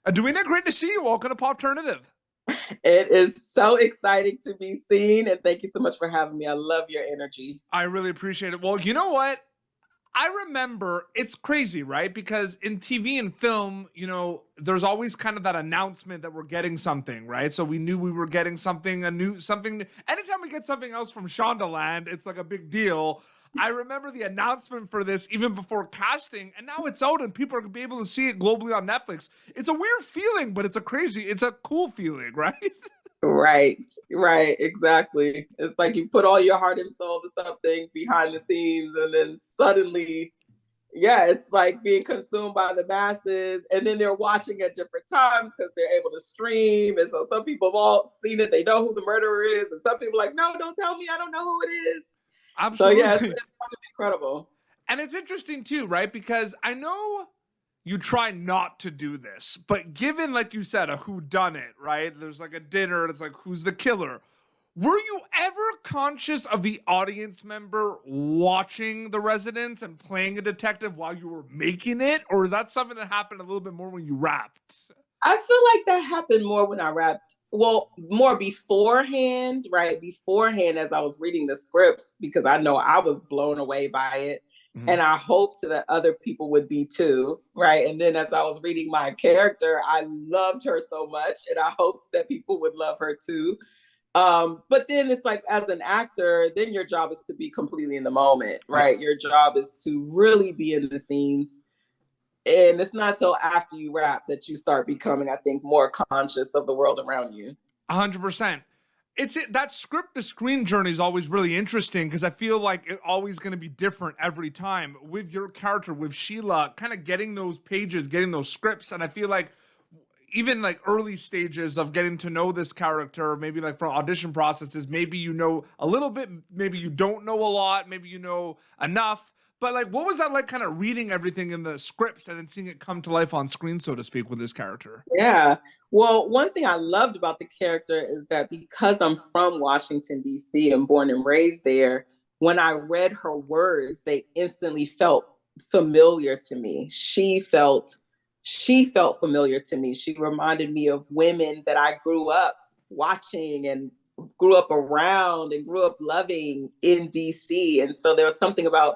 Edwina, great to see you. Welcome to Popternative. It is so exciting to be seen, and thank you so much for having me. I love your energy. I really appreciate it. Well, you know what? I remember it's crazy, right? Because in TV and film, there's always kind of that announcement that we're getting something, right? So we knew we were getting something, something. Anytime we get something else from Shondaland, it's like a big deal. I remember the announcement for this even before casting, and now it's out and people are gonna be able to see it globally on Netflix. It's a weird feeling, but it's a cool feeling, right? Right, right, exactly. It's like you put all your heart and soul to something behind the scenes, and then suddenly, yeah, it's like being consumed by the masses, and then they're watching at different times because they're able to stream. And so some people have all seen it, they know who the murderer is, and some people are like, no, don't tell me, I don't know who it is. So yeah, it's Absolutely. kind of incredible. And it's interesting too, right? Because I know you try not to do this, but given, like you said, a who done it, right? There's like a dinner, and it's like, who's the killer? Were you ever conscious of the audience member watching The Residence and playing a detective while you were making it? Or is that something that happened a little bit more when you rapped? I feel like that happened more when I rapped. Well, more beforehand, right? Beforehand, as I was reading the scripts, because I know I was blown away by it. Mhm. And I hoped that other people would be too, right? And then as I was reading my character, I loved her so much, and I hoped that people would love her too. But then it's like, as an actor, then your job is to be completely in the moment, Yeah. right? Your job is to really be in the scenes, and it's not till after you rap that you start becoming, I think, more conscious of the world around you. 100%. That script to screen journey is always really interesting because I feel like it's always going to be different every time with your character, with Sheila, kind of getting those pages, getting those scripts. And I feel like even like early stages of getting to know this character, maybe like for audition processes, maybe you know a little bit, maybe you don't know a lot, maybe you know enough. But like, what was that like kind of reading everything in the scripts and then seeing it come to life on screen, so to speak, with this character? Yeah. Well, one thing I loved about the character is that because I'm from Washington, D.C. and born and raised there, when I read her words, they instantly felt familiar to me. She felt familiar to me. She reminded me of women that I grew up watching and grew up around and grew up loving in DC. And so there was something about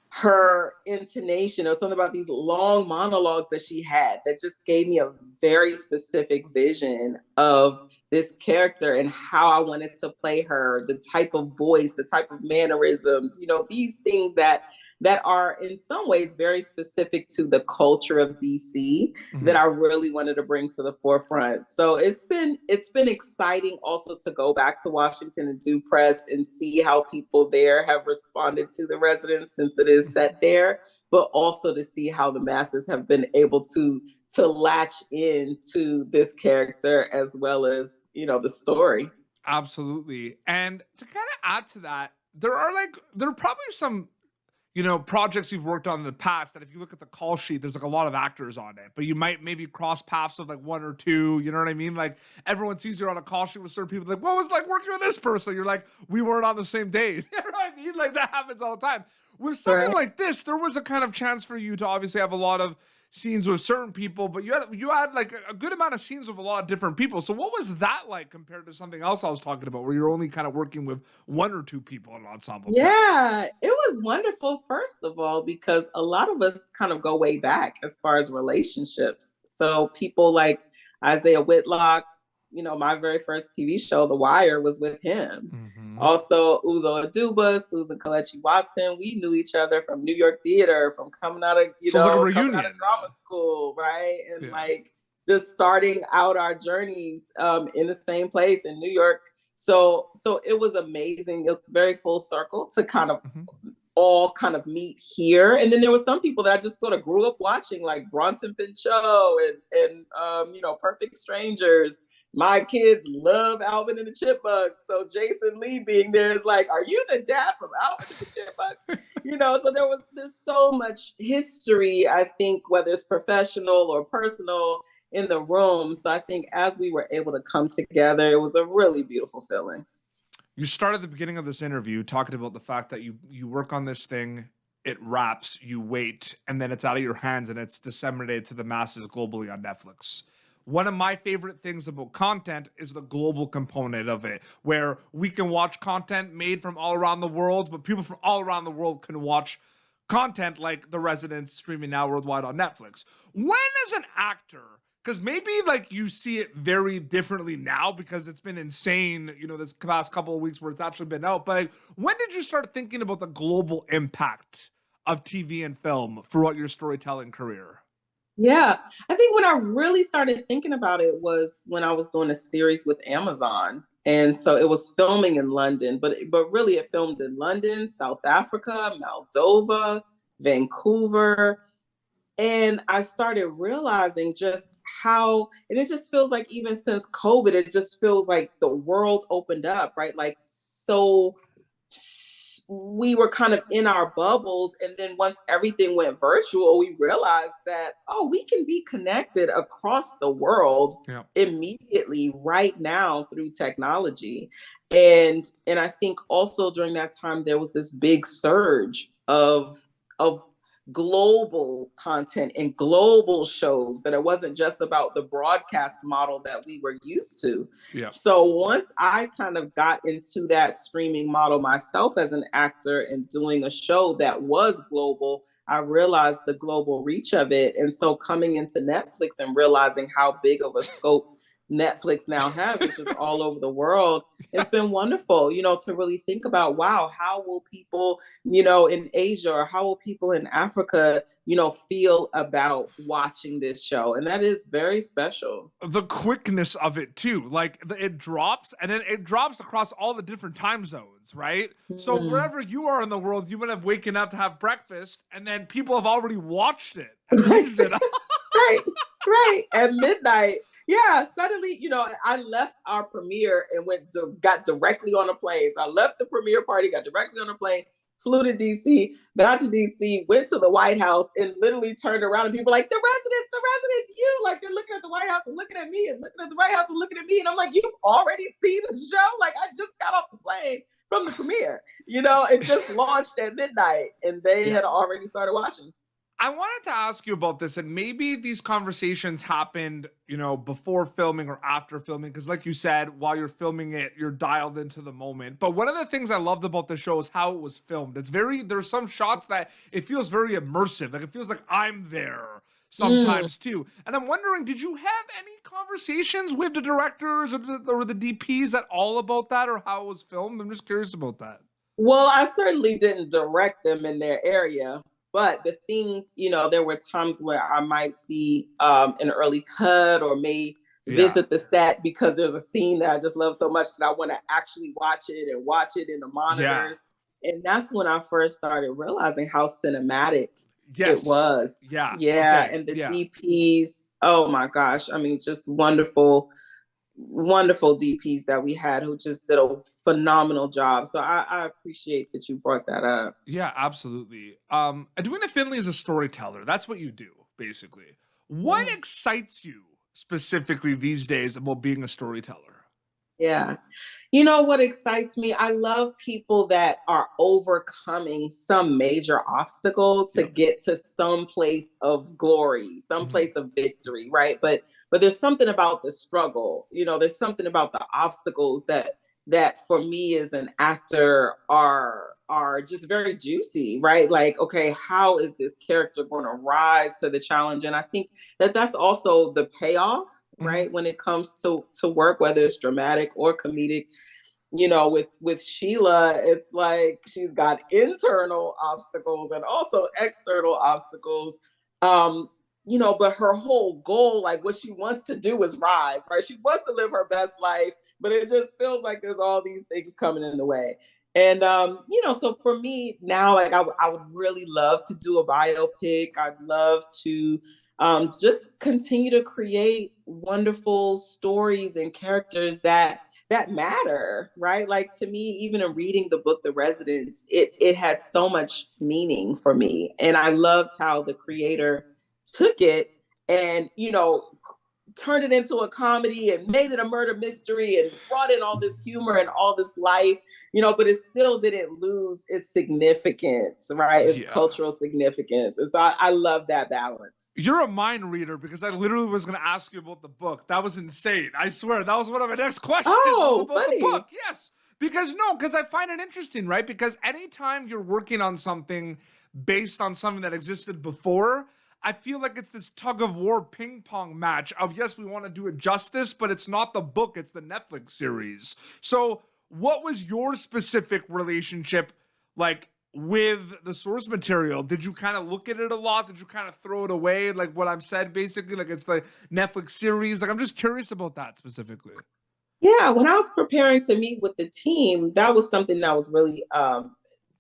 her intonation or something about these long monologues that she had that just gave me a very specific vision of this character and how I wanted to play her, the type of voice, the type of mannerisms, these things that are in some ways very specific to the culture of DC that Mhm. I really wanted to bring to the forefront. So it's been exciting also to go back to Washington and do press and see how people there have responded to the Residents since it is set there, but also to see how the masses have been able to latch into this character as well as the story. Absolutely. And to kind of add to that, there are probably some, projects you've worked on in the past that if you look at the call sheet, there's like a lot of actors on it, but you might maybe cross paths with like one or two, you know what I mean? Like everyone sees you on a call sheet with certain people, like, what was it like working with this person? You're like, we weren't on the same days. You know what I mean? Like that happens all the time. With something Right. like this, there was a kind of chance for you to obviously have a lot of scenes with certain people, but you had like a good amount of scenes with a lot of different people. So what was that like compared to something else I was talking about where you're only kind of working with one or two people in an ensemble cast? Yeah, it was wonderful, first of all, because a lot of us kind of go way back as far as relationships. So people like Isaiah Whitlock, my very first TV show, The Wire, was with him. Hmm. Also, Uzo Aduba, Susan Kalechi Watson, we knew each other from New York theater, from So it's like a coming out of reunion. drama school, right? And Yeah. like just starting out our journeys in the same place in New York. So it was amazing. It was very full circle to kind of Mhm. all kind of meet here. And then there were some people that I just sort of grew up watching, like Bronson Pinchot and Perfect Strangers. My kids love Alvin and the Chipmunks. So Jason Lee being there is like, are you the dad from Alvin and the Chipmunks? So there's so much history, I think, whether it's professional or personal in the room. So I think as we were able to come together, it was a really beautiful feeling. You started the beginning of this interview talking about the fact that you work on this thing, it wraps, you wait, and then it's out of your hands and it's disseminated to the masses globally on Netflix. one of my favorite things about content is the global component of it, where we can watch content made from all around the world, but people from all around the world can watch content like The Residence streaming now worldwide on Netflix. When as an actor, because maybe like you see it very differently now because it's been insane, you know, this past couple of weeks where it's actually been out, but like, when did you start thinking about the global impact of TV and film throughout your storytelling career? Yeah, I think when I really started thinking about it was when I was doing a series with Amazon. And so it was filming in London, but really it filmed in London, South Africa, Moldova, Vancouver. And I started realizing just how, and it just feels like even since COVID, it just feels like the world opened up, right? Like, so we were kind of in our bubbles. And then once everything went virtual, we realized that, oh, we can be connected across the world immediately right now through technology. And I think also during that time, there was this big surge of global content and global shows, that it wasn't just about the broadcast model that we were used to. Yeah. So once I kind of got into that streaming model myself as an actor and doing a show that was global, I realized the global reach of it. And so coming into Netflix and realizing how big of a scope Netflix now has, which is all over the world, it's been wonderful, you know, to really think about, wow, how will people, you know, in Asia, or how will people in Africa, you know, feel about watching this show? And that is very special. The quickness of it too, like it drops and then it drops across all the different time zones, right? So wherever you are in the world, you might have waken up to have breakfast and then people have already watched it and binged it. Right, right. At midnight. Yeah, suddenly, you know, I left our premiere and got directly on a plane. So I left the premiere party, got directly on a plane, flew to DC, got to DC, went to the White House, and literally turned around and people were like, the residents, you. Like, they're looking at the White House and looking at me, and looking at the White House and looking at me. And I'm like, you've already seen the show? Like, I just got off the plane from the premiere. You know, it just launched at midnight and they had already started watching. I wanted to ask you about this, and maybe these conversations happened, you know, before filming or after filming, because like you said, while you're filming it, you're dialed into the moment. But one of the things I loved about the show is how it was filmed. There's some shots that it feels very immersive. Like, it feels like I'm there sometimes too. And I'm wondering, did you have any conversations with the directors or the DPs at all about that, or how it was filmed? I'm just curious about that. Well, I certainly didn't direct them in their area. But the things, you know, there were times where I might see an early cut, or may visit the set because there's a scene that I just love so much that I want to actually watch it in the monitors. Yeah. And that's when I first started realizing how cinematic it was. Yeah. Okay. And the DPs, oh my gosh. I mean, just wonderful DPs that we had who just did a phenomenal job. So I appreciate that you brought that up. Yeah, absolutely. Edwina Findley is a storyteller. That's what you do, basically. What excites you specifically these days about being a storyteller? Yeah. You know what excites me? I love people that are overcoming some major obstacle to get to some place of glory, some place of victory, right? But there's something about the struggle, you know, there's something about the obstacles that for me as an actor are just very juicy, right? Like, okay, how is this character going to rise to the challenge? And I think that that's also the payoff, right? When it comes to work, whether it's dramatic or comedic. You know, with Sheila, it's like she's got internal obstacles and also external obstacles. You know, but her whole goal, like what she wants to do is rise, right? She wants to live her best life, but it just feels like there's all these things coming in the way. And, you know, so for me now, like I would really love to do a biopic. I'd love to just continue to create wonderful stories and characters that matter, right? Like, to me, even in reading the book, The Residence, it had so much meaning for me. And I loved how the creator took it and, you know, turned it into a comedy and made it a murder mystery and brought in all this humor and all this life, but it still didn't lose its significance, right? Its cultural significance. And so I love that balance. You're a mind reader, because I literally was going to ask you about the book. That was insane. I swear, that was one of my next questions. Oh, about funny. The book. Yes. Because I find it interesting, right? Because anytime you're working on something based on something that existed before, I feel like it's this tug of war ping pong match of, yes, we want to do it justice, but it's not the book, it's the Netflix series. So what was your specific relationship like with the source material? Did you kind of look at it a lot? Did you kind of throw it away? Like what I've said, basically, like it's the Netflix series. Like, I'm just curious about that specifically. Yeah, when I was preparing to meet with the team, that was something that was really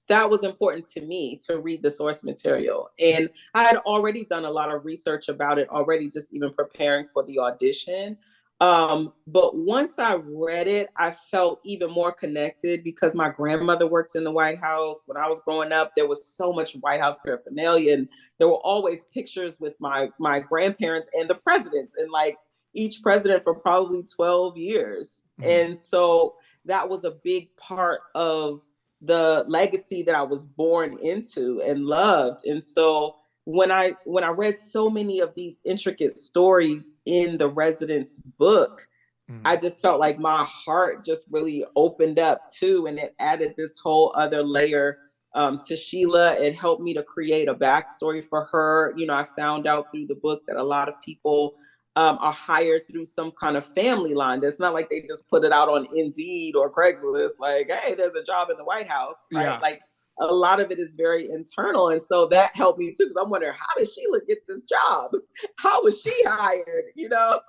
that was important to me, to read the source material. And I had already done a lot of research about it already, just even preparing for the audition. But once I read it, I felt even more connected because my grandmother worked in the White House. When I was growing up, there was so much White House paraphernalia, and there were always pictures with my grandparents and the presidents, and like each president for probably 12 years. Mm-hmm. And so that was a big part of the legacy that I was born into and loved. And so when I read so many of these intricate stories in the resident's book, I just felt like my heart just really opened up too. And it added this whole other layer to Sheila. It helped me to create a backstory for her. I found out through the book that a lot of people are hired through some kind of family line. It's not like they just put it out on Indeed or Craigslist, like, hey, there's a job in the White House, right? Yeah. Like a lot of it is very internal. And so that helped me too, because I'm wondering, how did Sheila get this job? How was she hired?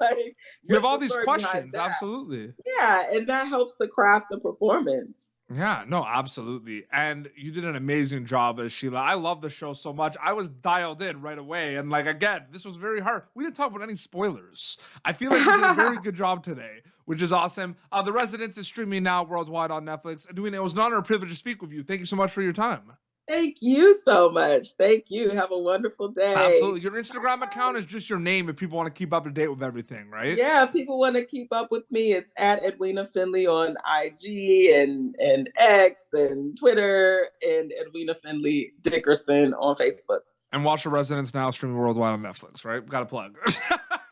Like you have all these questions. Absolutely. Yeah. And that helps to craft a performance. Yeah, no, absolutely. And you did an amazing job as Sheila. I love the show so much. I was dialed in right away. And like, again, this was very hard. We didn't talk about any spoilers. I feel like you did a very good job today, which is awesome. The Residence is streaming now worldwide on Netflix. Edwina, it was an honor and privilege to speak with you. Thank you so much for your time. Thank you so much. Thank you. Have a wonderful day. Absolutely. Your Instagram account is just your name if people want to keep up to date with everything, right? Yeah, if people want to keep up with me, it's at Edwina Findley on IG and X and Twitter, and Edwina Findley Dickerson on Facebook. And watch The Residence now streaming worldwide on Netflix, right? Got a plug.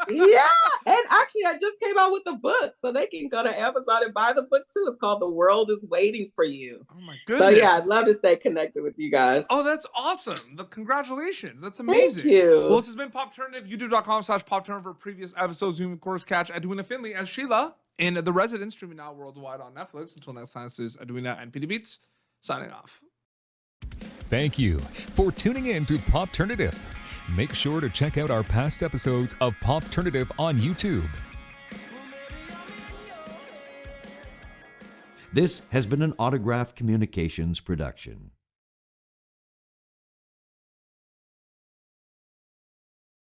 Yeah. And actually, I just came out with a book, so they can go to Amazon and buy the book too. It's called The World is Waiting for You. Oh my goodness. So yeah, I'd love to stay connected with you guys. Oh, that's awesome. Congratulations. That's amazing. Thank you. Well, this has been Popternative. YouTube.com/Popternative for previous episodes. You can, of course, catch Edwina Findley as Sheila in The Residence, streaming now worldwide on Netflix. Until next time, this is Edwina and PD Beats signing off. Thank you for tuning in to Popternative. Make sure to check out our past episodes of Popternative on YouTube. This has been an Autograph Communications production.